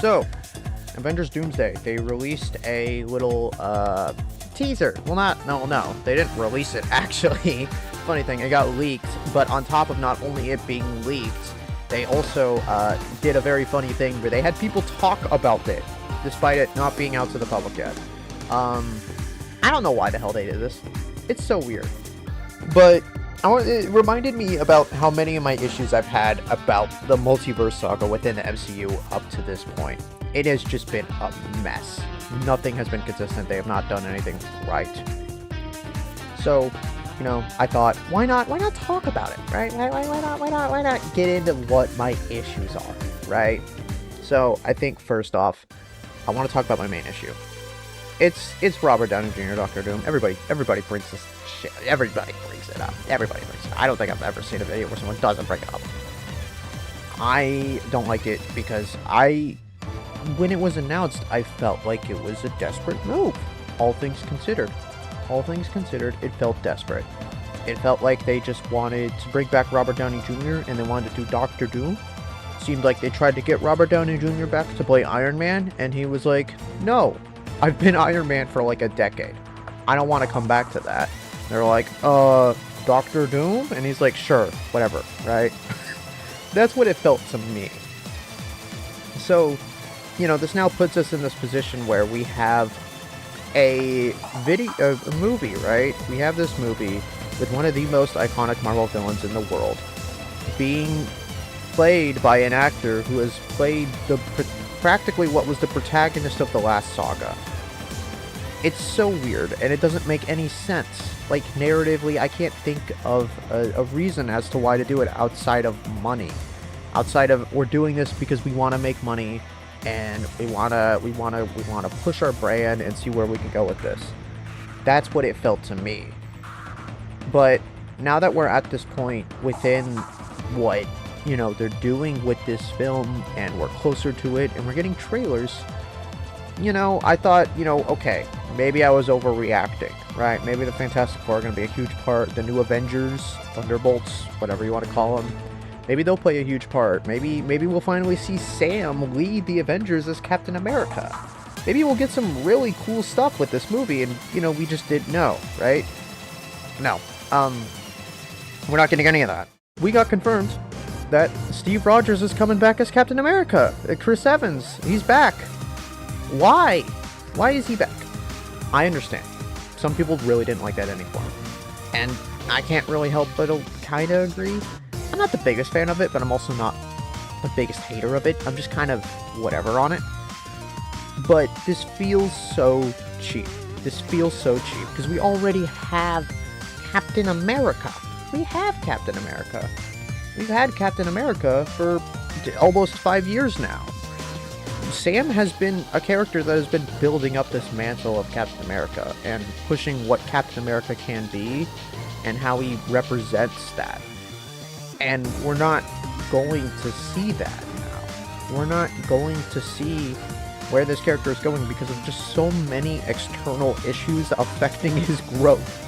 So, Avengers Doomsday, they released a little, teaser. Well, no, they didn't release it, actually. Funny thing, it got leaked, but on top of not only it being leaked, they also, did a very funny thing where they had people talk about it, despite it not being out to the public yet. I don't know why the hell they did this. It's so weird. But it reminded me about how many of my issues I've had about the multiverse saga within the MCU up to this point. It has just been a mess. Nothing has been consistent. They have not done anything right. So, you know, I thought, why not talk about it, right? Why not get into what my issues are, right? So, I think first off, I want to talk about my main issue. It's Robert Downey Jr., Doctor Doom. Everybody brings this shit. Everybody brings it up. I don't think I've ever seen a video where someone doesn't bring it up. I don't like it because when it was announced, I felt like it was a desperate move. All things considered, it felt desperate. It felt like they just wanted to bring back Robert Downey Jr. and they wanted to do Doctor Doom. Seemed like they tried to get Robert Downey Jr. back to play Iron Man, and he was like, no. I've been Iron Man for like a decade. I don't want to come back to that. They're like, Doctor Doom? And he's like, sure, whatever, right? That's what it felt to me. So, you know, this now puts us in this position where we have a movie, right? We have this movie with one of the most iconic Marvel villains in the world being played by an actor who has played practically what was the protagonist of the last saga. It's so weird, and it doesn't make any sense. Like, narratively, I can't think of a reason as to why to do it outside of money. Outside of, we're doing this because we want to make money, and we want to push our brand and see where we can go with this. That's what it felt to me. But now that we're at this point within what, you know, they're doing with this film, and we're closer to it, and we're getting trailers, you know, I thought, you know, okay, maybe I was overreacting, right? Maybe the Fantastic Four are going to be a huge part, the new Avengers, Thunderbolts, whatever you want to call them. Maybe they'll play a huge part. Maybe we'll finally see Sam lead the Avengers as Captain America. Maybe we'll get some really cool stuff with this movie, and, you know, we just didn't know, right? No. We're not getting any of that. We got confirmed that Steve Rogers is coming back as Captain America. Chris Evans, he's back. Why? Why is he back? I understand. Some people really didn't like that anymore. And I can't really help but kind of agree. I'm not the biggest fan of it, but I'm also not the biggest hater of it. I'm just kind of whatever on it. But this feels so cheap. Because we already have Captain America. We have Captain America. We've had Captain America for almost 5 years now. Sam has been a character that has been building up this mantle of Captain America and pushing what Captain America can be and how he represents that. And we're not going to see that now. We're not going to see where this character is going because of just so many external issues affecting his growth.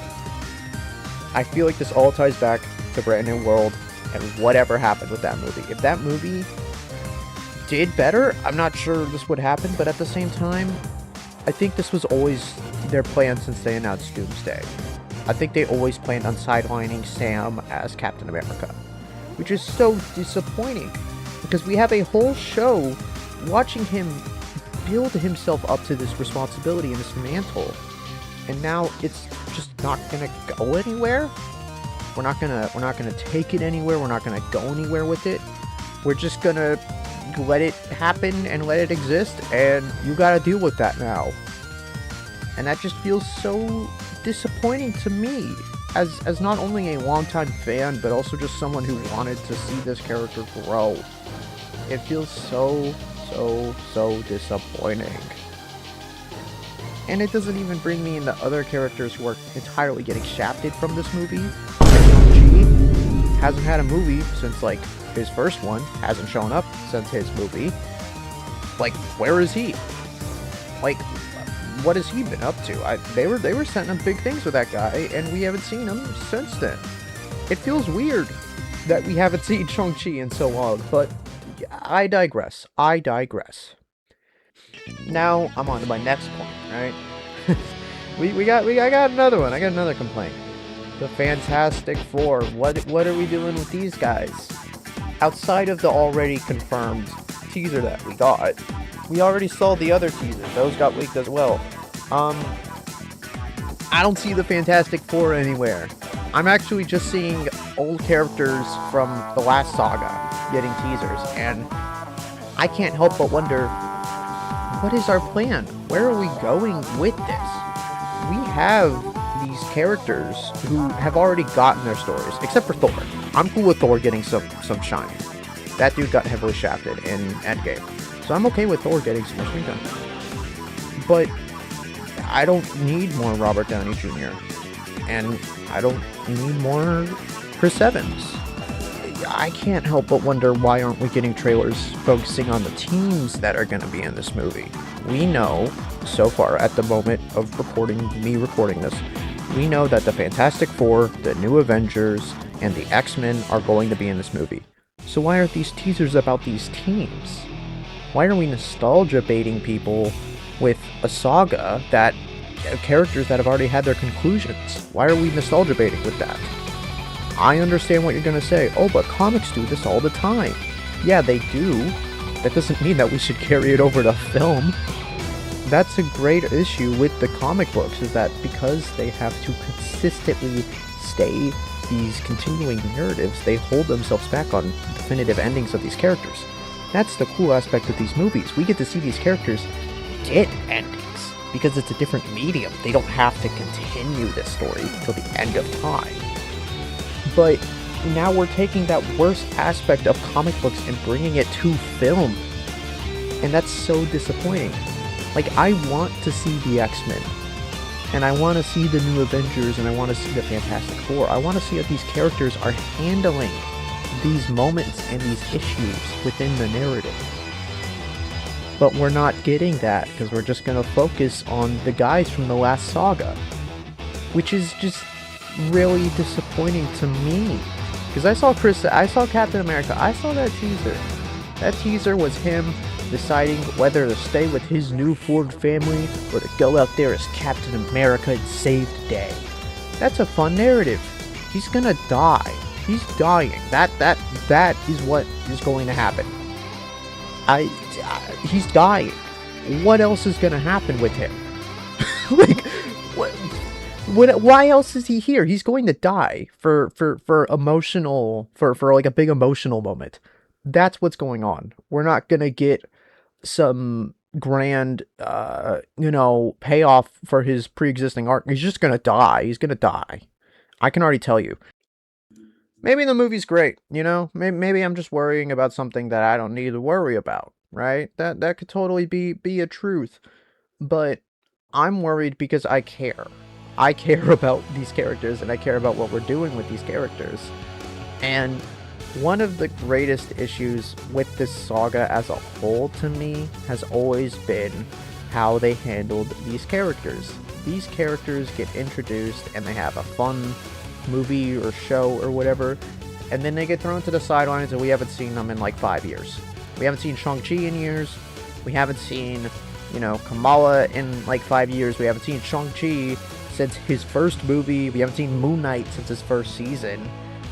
I feel like this all ties back to Brand New World and whatever happened with that movie. If that movie did better, I'm not sure this would happen, but at the same time, I think this was always their plan since they announced Doomsday. I think they always planned on sidelining Sam as Captain America, which is so disappointing, because we have a whole show watching him build himself up to this responsibility and this mantle, and now it's just not gonna go anywhere. We're not gonna take it anywhere. We're not gonna go anywhere with it. We're just gonna let it happen and let it exist, and you gotta deal with that now. And that just feels so disappointing to me, as not only a longtime fan, but also just someone who wanted to see this character grow. It feels so disappointing. And it doesn't even bring me into other characters who are entirely getting shafted from this movie. Like Shang-Chi hasn't had a movie since, like, his first one, hasn't shown up since his movie. Like, where is he? Like, what has he been up to? They were setting up big things with that guy, and we haven't seen him since then. It feels weird that we haven't seen Shang-Chi in so long, but I digress. Now I'm on to my next point, right? I got another one. I got another complaint. The Fantastic Four. What are we doing with these guys? Outside of the already confirmed teaser that we got, we already saw the other teasers. Those got leaked as well. I don't see the Fantastic Four anywhere. I'm actually just seeing old characters from the last saga getting teasers, and I can't help but wonder, what is our plan? Where are we going with this? We have these characters who have already gotten their stories, except for Thor. I'm cool with Thor getting some shine. That dude got heavily shafted in Endgame, so I'm okay with Thor getting some screen time. But I don't need more Robert Downey Jr. and I don't need more Chris Evans. I can't help but wonder, why aren't we getting trailers focusing on the teams that are going to be in this movie? We know, so far at the moment of me recording this, we know that the Fantastic Four, the new Avengers, and the X-Men are going to be in this movie. So why aren't these teasers about these teams? Why are we nostalgia baiting people with a saga that characters that have already had their conclusions? Why are we nostalgia baiting with that? I understand what you're going to say. Oh, but comics do this all the time. Yeah, they do. That doesn't mean that we should carry it over to film. That's a great issue with the comic books, is that because they have to consistently stay these continuing narratives, they hold themselves back on definitive endings of these characters. That's the cool aspect of these movies. We get to see these characters get endings because it's a different medium. They don't have to continue this story till the end of time. But now we're taking that worst aspect of comic books and bringing it to film. And that's so disappointing. Like, I want to see the X-Men. And I want to see the new Avengers, and I want to see the Fantastic Four. I want to see how these characters are handling these moments and these issues within the narrative. But we're not getting that, because we're just going to focus on the guys from the last saga. Which is just really disappointing to me. Because I saw Captain America, I saw that teaser. That teaser was him deciding whether to stay with his new Ford family or to go out there as Captain America and save the day. That's a fun narrative. He's gonna die. He's dying. That is what is going to happen. He's dying. What else is gonna happen with him? Like, why else is he here? He's going to die for emotional, for like a big emotional moment. That's what's going on. We're not gonna get some grand, payoff for his pre-existing arc. He's just gonna die. He's gonna die. I can already tell you. Maybe the movie's great, Maybe I'm just worrying about something that I don't need to worry about, right? That could totally be a truth. But I'm worried because I care. I care about these characters, and I care about what we're doing with these characters. And one of the greatest issues with this saga as a whole, to me, has always been how they handled these characters. These characters get introduced, and they have a fun movie or show or whatever, and then they get thrown to the sidelines, and we haven't seen them in like 5 years. We haven't seen Shang-Chi in years. We haven't seen, Kamala in like 5 years. We haven't seen Shang-Chi since his first movie. We haven't seen Moon Knight since his first season.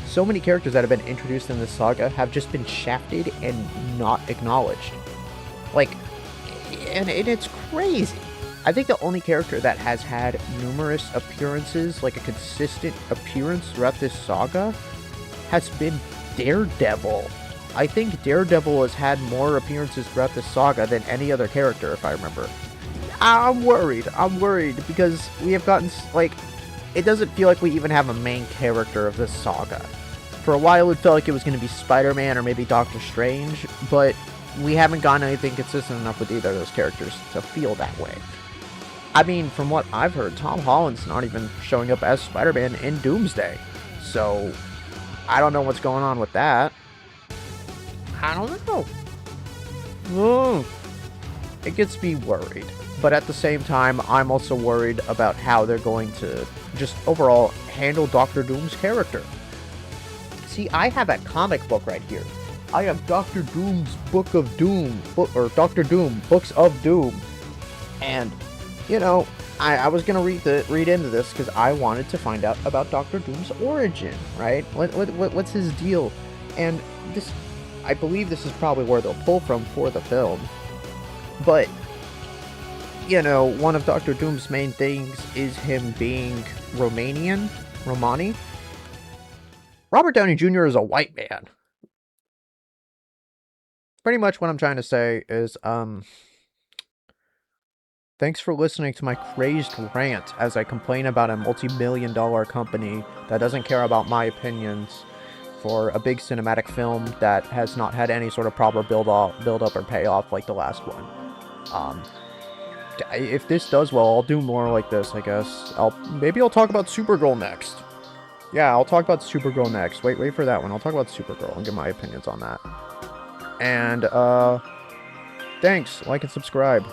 So many characters that have been introduced in this saga have just been shafted and not acknowledged. And it's crazy. I think the only character that has had numerous appearances, like a consistent appearance throughout this saga, has been Daredevil. I think Daredevil has had more appearances throughout this saga than any other character, if I remember. I'm worried because we have gotten, it doesn't feel like we even have a main character of this saga. For a while, it felt like it was going to be Spider-Man or maybe Doctor Strange, but we haven't gotten anything consistent enough with either of those characters to feel that way. I mean, from what I've heard, Tom Holland's not even showing up as Spider-Man in Doomsday. So, I don't know what's going on with that. I don't know. It gets me worried. But at the same time, I'm also worried about how they're going to just overall handle Doctor Doom's character. See, I have a comic book right here. I have Doctor Doom's Book of Doom, or Doctor Doom, Books of Doom. And, you know, I was gonna read into this because I wanted to find out about Doctor Doom's origin, right? What's his deal? And this, I believe this is probably where they'll pull from for the film. But, you know, one of Doctor Doom's main things is him being Romani. Robert Downey Jr. is a white man. Pretty much what I'm trying to say is, thanks for listening to my crazed rant as I complain about a multi-million-dollar company that doesn't care about my opinions for a big cinematic film that has not had any sort of proper build-up or payoff like the last one. If this does well, I'll do more like this, I guess. Maybe I'll talk about Supergirl next. Yeah, I'll talk about Supergirl next. Wait for that one. I'll talk about Supergirl and give my opinions on that. And, thanks. Like and subscribe.